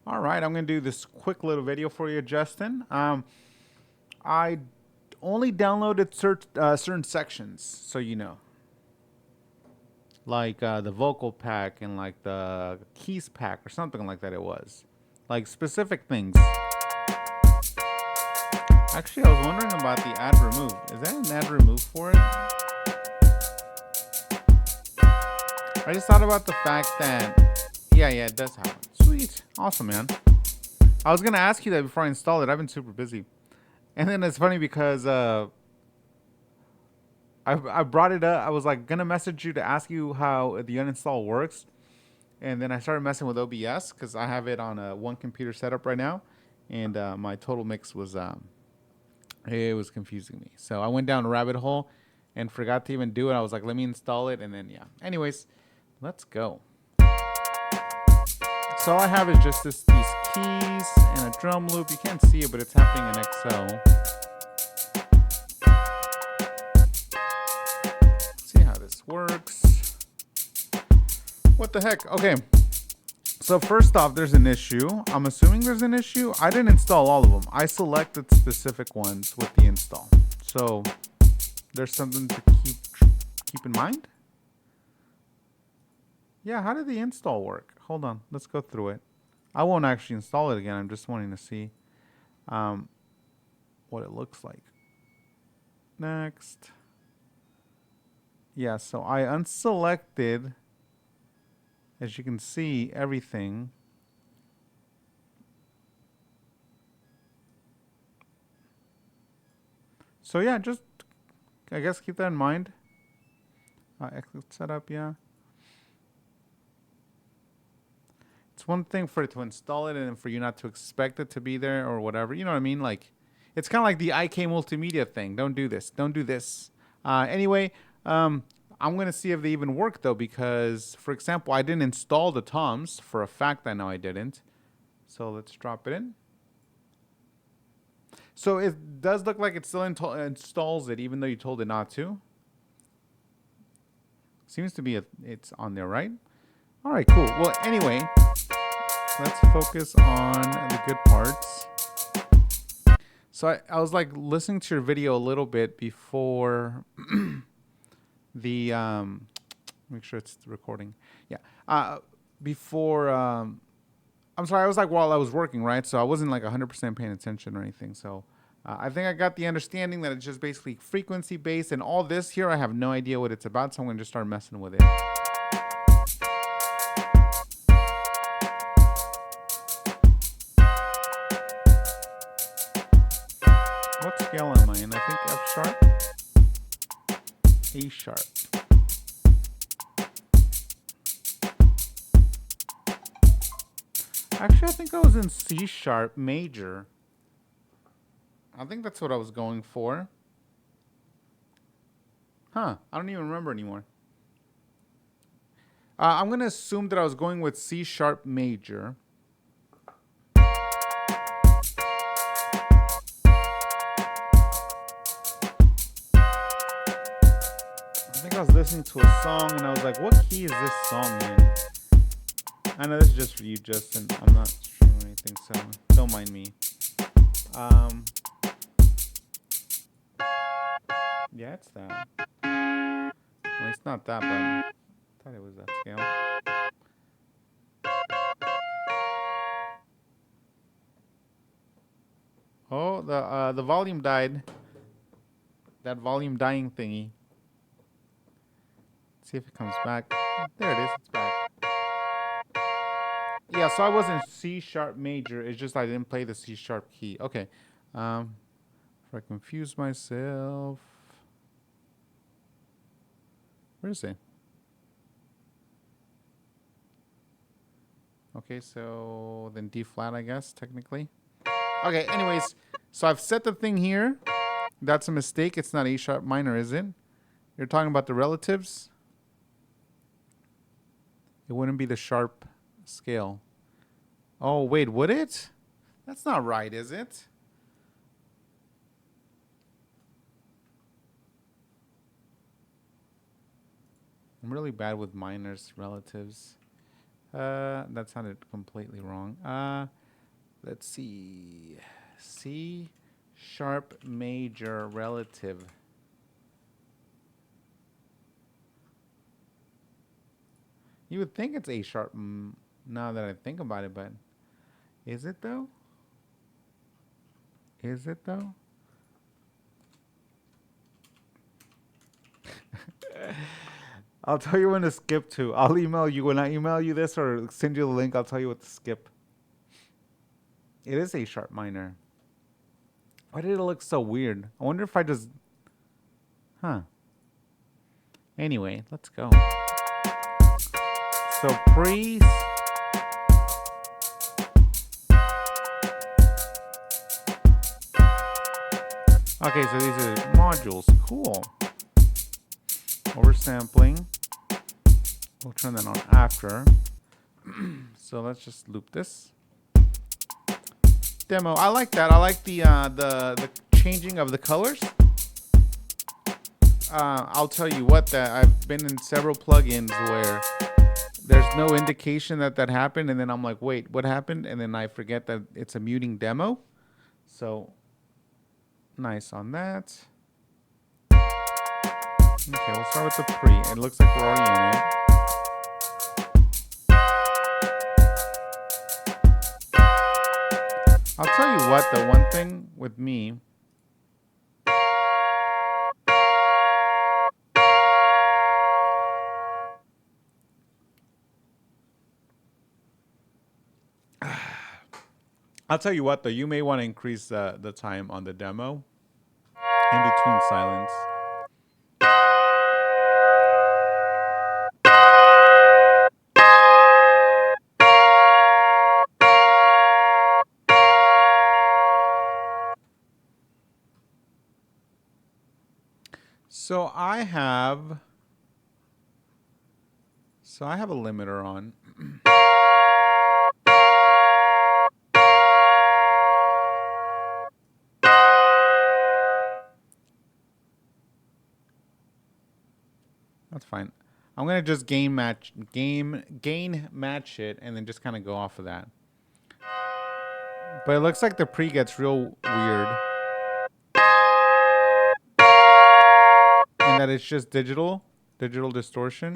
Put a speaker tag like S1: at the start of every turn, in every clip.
S1: All right, I'm going to do this quick little video for you, Justin. I only downloaded certain sections, so you know, like the vocal pack and like the keys pack or something like that. It was like specific things. Actually, I was wondering about the add remove. Is that an add remove for it? I just thought about the fact that, yeah, it does have it. Sweet, awesome, man. I was gonna ask you that before I installed it. I've been super busy. And then it's funny because I brought it up. I was like gonna message you to ask you how the uninstall works, and then I started messing with OBS because I have it on a one computer setup right now, and my total mix was it was confusing me. So I went down a rabbit hole and forgot to even do it. I was like, let me install it, and then yeah. Anyways, let's go. So all I have is just these keys and a drum loop. You can't see it, but it's happening in Excel. See how this works. What the heck? Okay. So first off, there's an issue. I'm assuming there's an issue. I didn't install all of them. I selected specific ones with the install. So there's something to keep in mind. Yeah, how did the install work? Hold on, let's go through it. I won't actually install it again. I'm just wanting to see what it looks like. Next. Yeah, so I unselected, as you can see, everything. So yeah, just, I guess, keep that in mind. Exit setup, yeah. It's one thing for it to install it and for you not to expect it to be there or whatever. You know what I mean? Like, it's kind of like the IK multimedia thing. Don't do this. Don't do this. Anyway, I'm going to see if they even work, though, because, for example, I didn't install the toms. For a fact, I know I didn't. So let's drop it in. So it does look like it still installs it, even though you told it not to. Seems to be it's on there, right? All right, cool. Well, anyway, let's focus on the good parts. So I was like listening to your video a little bit before the make sure it's recording. Yeah. Before I'm sorry, I was like while I was working, right? So I wasn't like 100% paying attention or anything. So I think I got the understanding that it's just basically frequency based, and all this here I have no idea what it's about, so I'm going to just start messing with it. What scale am I in? I think F sharp, A sharp. Actually, I think I was in C sharp major. I think that's what I was going for. Huh, I don't even remember anymore. I'm going to assume that I was going with C sharp major. I think I was listening to a song and I was like, what key is this song in? I know this is just for you, Justin. I'm not streaming anything, so don't mind me. Yeah, it's that. Well, it's not that, but I thought it was that scale. Oh, the volume died. That volume dying thingy. Let's see if it comes back. There it is. It's back. Yeah, so I was in C sharp major. It's just I didn't play the C sharp key. Okay. If I confuse myself. Where is it? Okay, so then D flat, I guess, technically. Okay, anyways, so I've set the thing here. That's a mistake. It's not A sharp minor, is it? You're talking about the relatives? It wouldn't be the sharp scale. Oh, wait, would it? That's not right, is it? I'm really bad with minors, relatives. That sounded completely wrong. Let's see. C sharp major relative. You would think it's A sharp now that I think about it, but is it though? Is it though? I'll tell you when to skip to. I'll email you when I email you this or send you the link. I'll tell you what to skip. It is A sharp minor. Why did it look so weird? I wonder if I just... Huh. Anyway, let's go. So pre... Okay, so these are modules. Cool. Oversampling. We'll turn that on after. So let's just loop this. Demo. I like that. I like the changing of the colors. I'll tell you what, that I've been in several plugins where there's no indication that that happened, and then I'm like, wait, what happened? And then I forget that it's a muting demo. So nice on that. Okay, we'll start with the pre. It looks like we're already in it. I'll tell you what, the one thing with me, I'll tell you what though, you may want to increase the time on the demo in between silence. So I have a limiter on. That's fine. I'm gonna just gain match it and then just kind of go off of that. But it looks like the pre gets real weird. And that it's just digital distortion.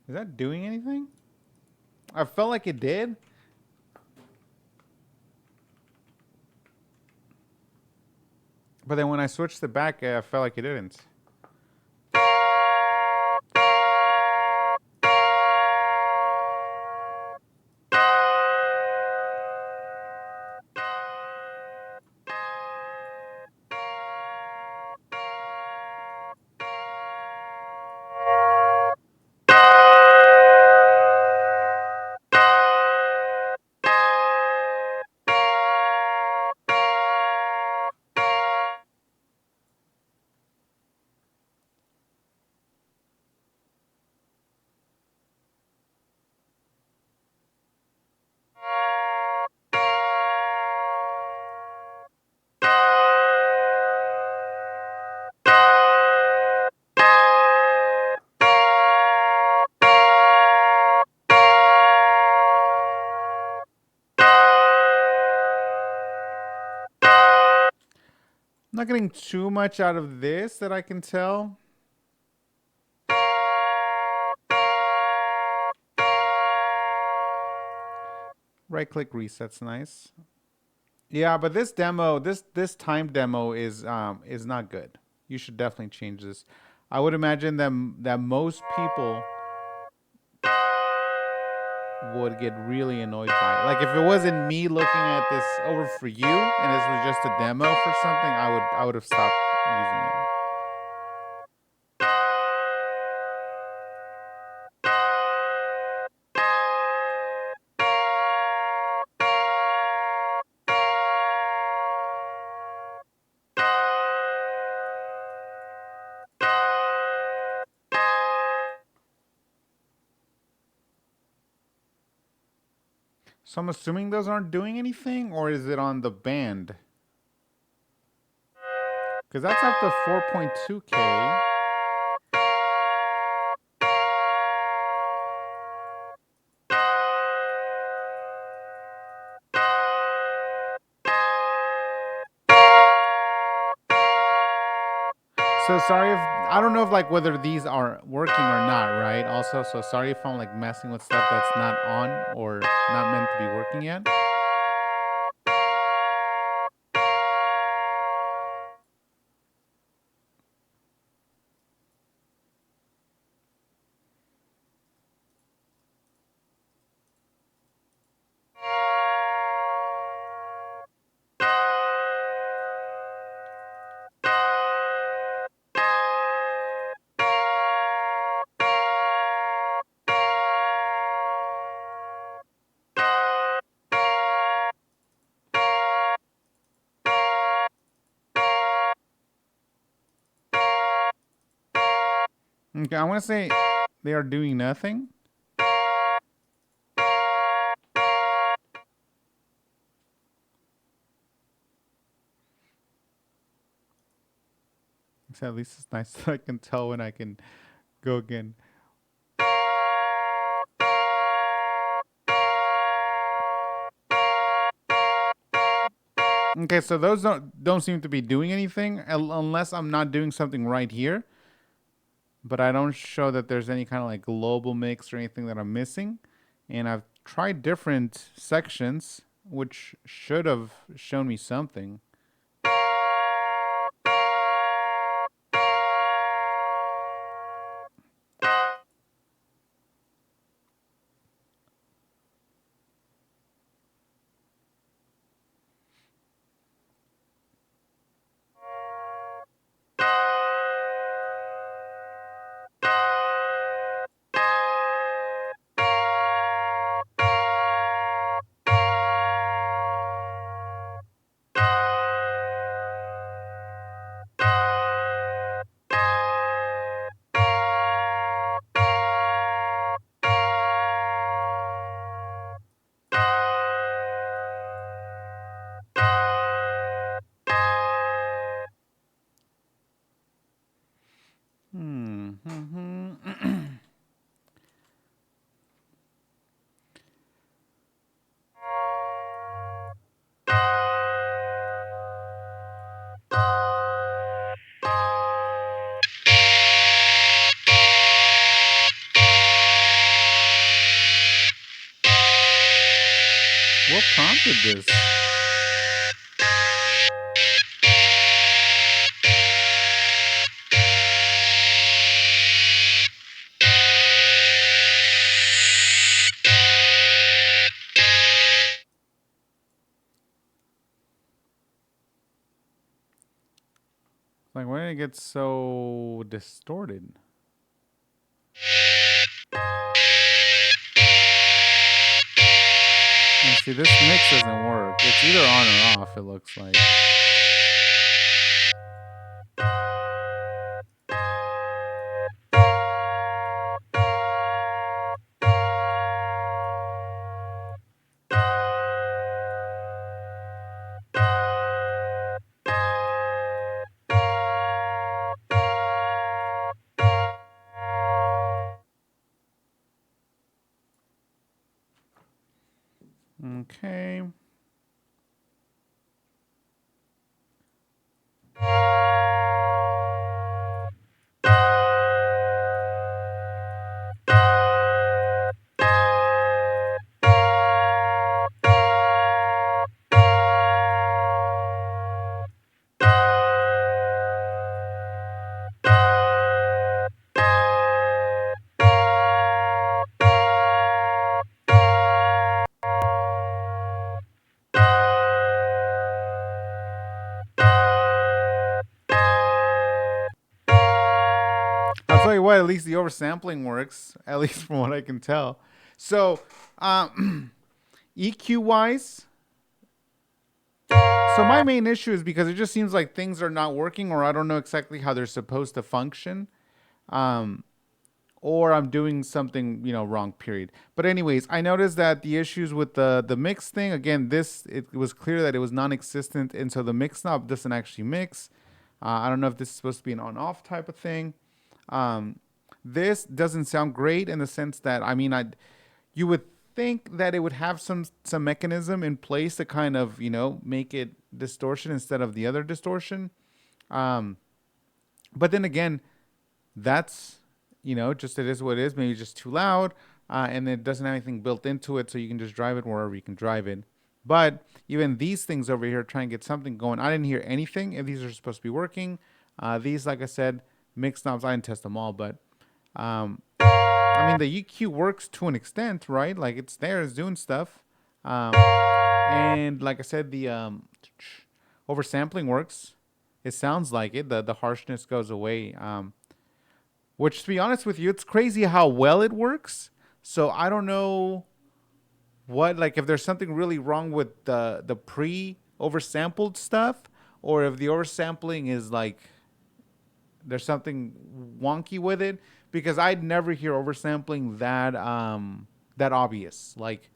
S1: Is that doing anything? I felt like it did. But then when I switched it back, I felt like it didn't. I'm not getting too much out of this that I can tell. Right click reset's nice. Yeah, but this demo, this time demo is not good. You should definitely change this. I would imagine that most people would get really annoyed by it. Like if it wasn't me looking at this over for you and this was just a demo for something, I would have stopped using it. So I'm assuming those aren't doing anything, or is it on the band? Because that's up to 4.2K. So sorry if, I don't know if like whether these are working or not, right? Also, so sorry if I'm like messing with stuff that's not on or not meant to be working yet. Okay, I want to say they are doing nothing. So at least it's nice that I can tell when I can go again. Okay, so those don't seem to be doing anything unless I'm not doing something right here. But I don't show that there's any kind of like global mix or anything that I'm missing. And I've tried different sections, which should have shown me something. What prompted this? Like, why did it get so distorted? And see, this mix doesn't work. It's either on or off, it looks like. Okay. I'll tell you what, at least the oversampling works, at least from what I can tell. So, EQ wise, so my main issue is because it just seems like things are not working, or I don't know exactly how they're supposed to function. or I'm doing something, wrong, period. But anyways, I noticed that the issues with the mix thing, again, it was clear that it was non-existent, and so the mix knob doesn't actually mix. I don't know if this is supposed to be an on-off type of thing. This doesn't sound great in the sense that, you would think that it would have some mechanism in place to kind of, make it distortion instead of the other distortion. But then again, that's, just it is what it is. Maybe just too loud, and it doesn't have anything built into it, so you can just drive it wherever you can drive it. But even these things over here, try and get something going. I didn't hear anything if these are supposed to be working. These, like I said, mix knobs, I didn't test them all, but the EQ works to an extent, right? Like it's there, it's doing stuff. And like I said, the oversampling works. It sounds like it. The harshness goes away. Which, to be honest with you, it's crazy how well it works. So I don't know if there's something really wrong with the pre-oversampled stuff, or if the oversampling is like there's something wonky with it, because I'd never hear oversampling that obvious. Like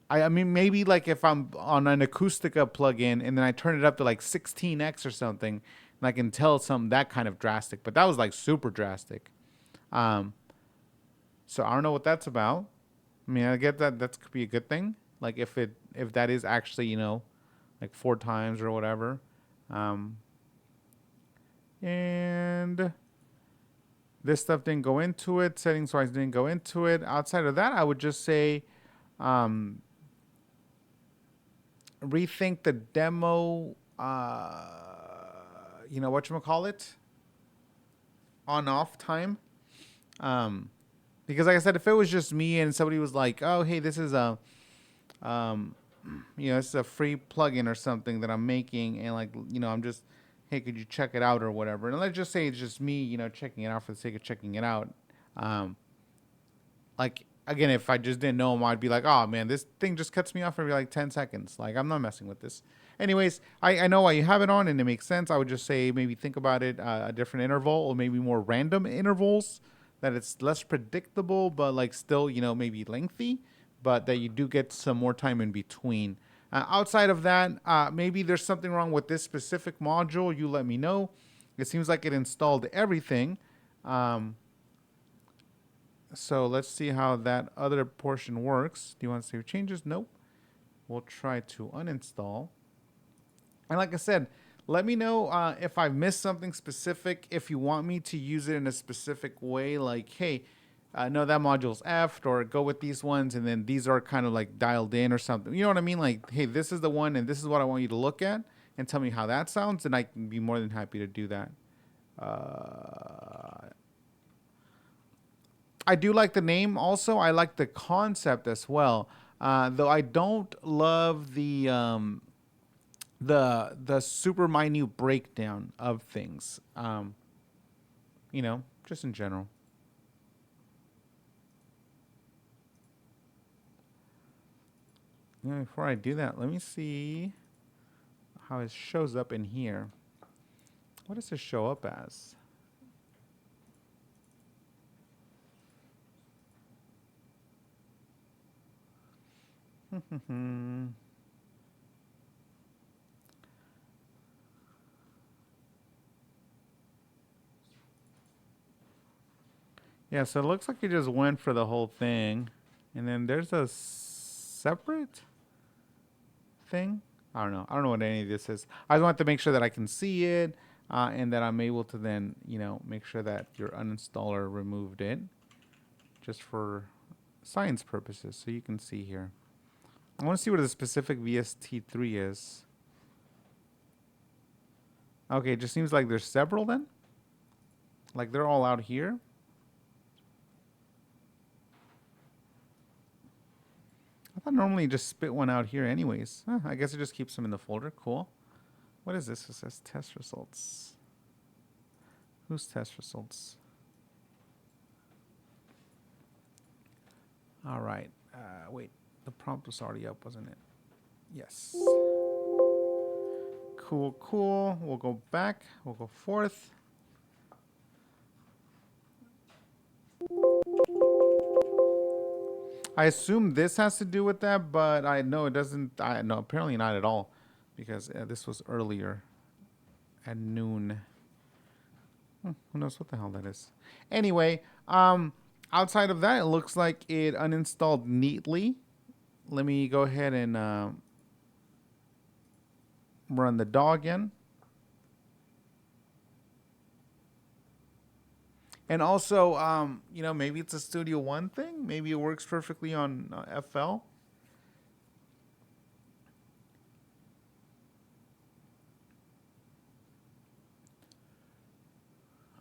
S1: maybe like if I'm on an Acoustica plugin and then I turn it up to like 16x or something, and I can tell something that kind of drastic, but that was like super drastic. So I don't know what that's about. I get that could be a good thing. Like if that is actually, like 4 times or whatever. And this stuff didn't go into it. Settings wise didn't go into it. Outside of that, I would just say rethink the demo, whatchamacallit, on-off time. Because like I said, if it was just me and somebody was like, oh, hey, this is a, this is a free plugin or something that I'm making, and like, I'm just, hey, could you check it out or whatever? And let's just say it's just me, checking it out for the sake of checking it out. Like, again, if I just didn't know him, I'd be like, oh, man, this thing just cuts me off every like 10 seconds. Like, I'm not messing with this. Anyways, I know why you have it on, and it makes sense. I would just say maybe think about it a different interval, or maybe more random intervals, that it's less predictable, but like still, maybe lengthy, but that you do get some more time in between. Outside of that, maybe there's something wrong with this specific module. You let me know. It seems like it installed everything. So let's see how that other portion works. Do you want to save changes? Nope. We'll try to uninstall. And like I said, let me know if I've missed something specific, if you want me to use it in a specific way, like, hey, no, that module's effed, or go with these ones, and then these are kind of like dialed in or something. You know what I mean? Like, hey, this is the one, and this is what I want you to look at, and tell me how that sounds, and I can be more than happy to do that. I do like the name also. I like the concept as well, though I don't love the super minute breakdown of things, just in general. Before I do that, let me see how it shows up in here. What does it show up as? Yeah, so it looks like you just went for the whole thing. And then there's a separate thing. I don't know. I don't know what any of this is. I just want to make sure that I can see it, and that I'm able to then, make sure that your uninstaller removed it, just for science purposes, so you can see here. I want to see what the specific VST3 is. Okay, it just seems like there's several then. Like they're all out here. I thought normally you just spit one out here anyways. I guess it just keeps them in the folder. Cool. What is this? It says test results. Whose test results? All right. Wait, the prompt was already up, wasn't it? Yes. Cool, cool. We'll go back. We'll go forth. I assume this has to do with that, but I know it doesn't. I no, apparently not at all, because this was earlier at noon. Who knows what the hell that is? Anyway, outside of that, it looks like it uninstalled neatly. Let me go ahead and run the DAW again. And also, you know, maybe it's a Studio One thing. Maybe it works perfectly on FL.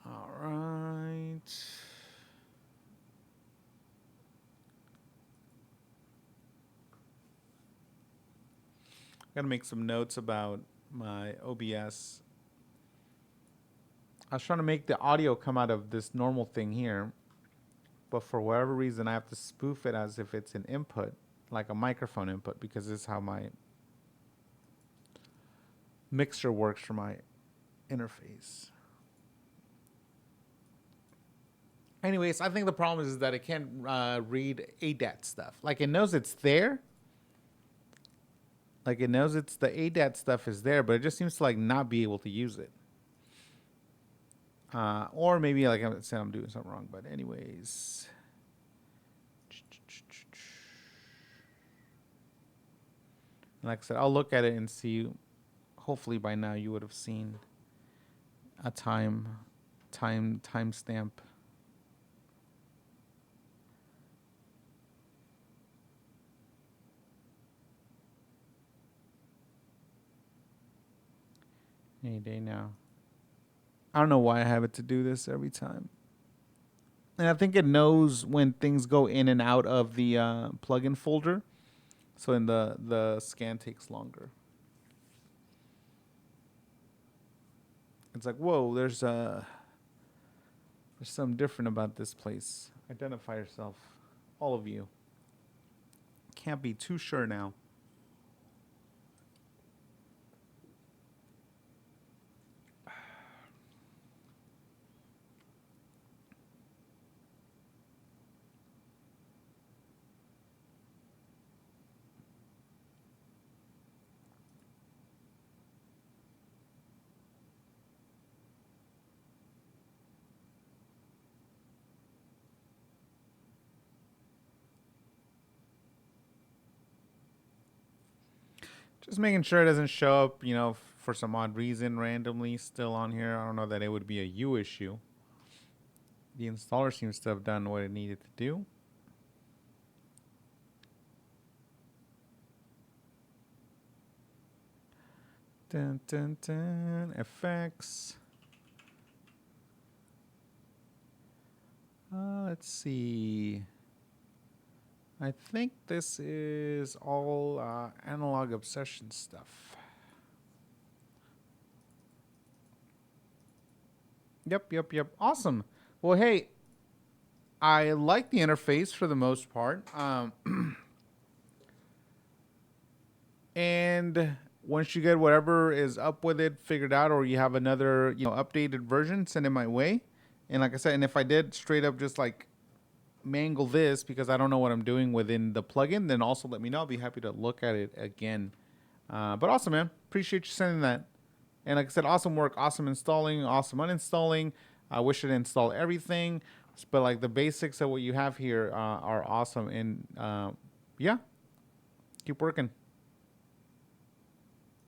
S1: All right. Gotta make some notes about my OBS. I was trying to make the audio come out of this normal thing here, but for whatever reason, I have to spoof it as if it's an input, like a microphone input, because this is how my mixer works for my interface. Anyways, I think the problem is that it can't read ADAT stuff. Like, it knows it's there. Like, it knows it's the ADAT stuff is there, but it just seems to like not be able to use it. Or maybe, like I said, I'm doing something wrong. But anyways, like I said, I'll look at it and see. Hopefully by now you would have seen a timestamp. Any day now. I don't know why I have it to do this every time. And I think it knows when things go in and out of the plugin folder. So in the scan takes longer. It's like, whoa, there's something different about this place. Identify yourself. All of you. Can't be too sure now. Just making sure it doesn't show up, you know, for some odd reason randomly still on here. I don't know that it would be a U issue. The installer seems to have done what it needed to do. Dun, dun, dun. FX. Let's see. I think this is all analog obsession stuff. Yep. Awesome. Well, hey, I like the interface for the most part. And once you get whatever is up with it figured out, or you have another, you know, updated version, send it my way. And like I said, and if I did straight up just like mangle this because I don't know what I'm doing within the plugin, then also let me know. I'll be happy to look at it again. But awesome, man. Appreciate you sending that. And like I said, awesome work, awesome installing, awesome uninstalling. I wish it installed everything, but like the basics of what you have here are awesome. And yeah, keep working.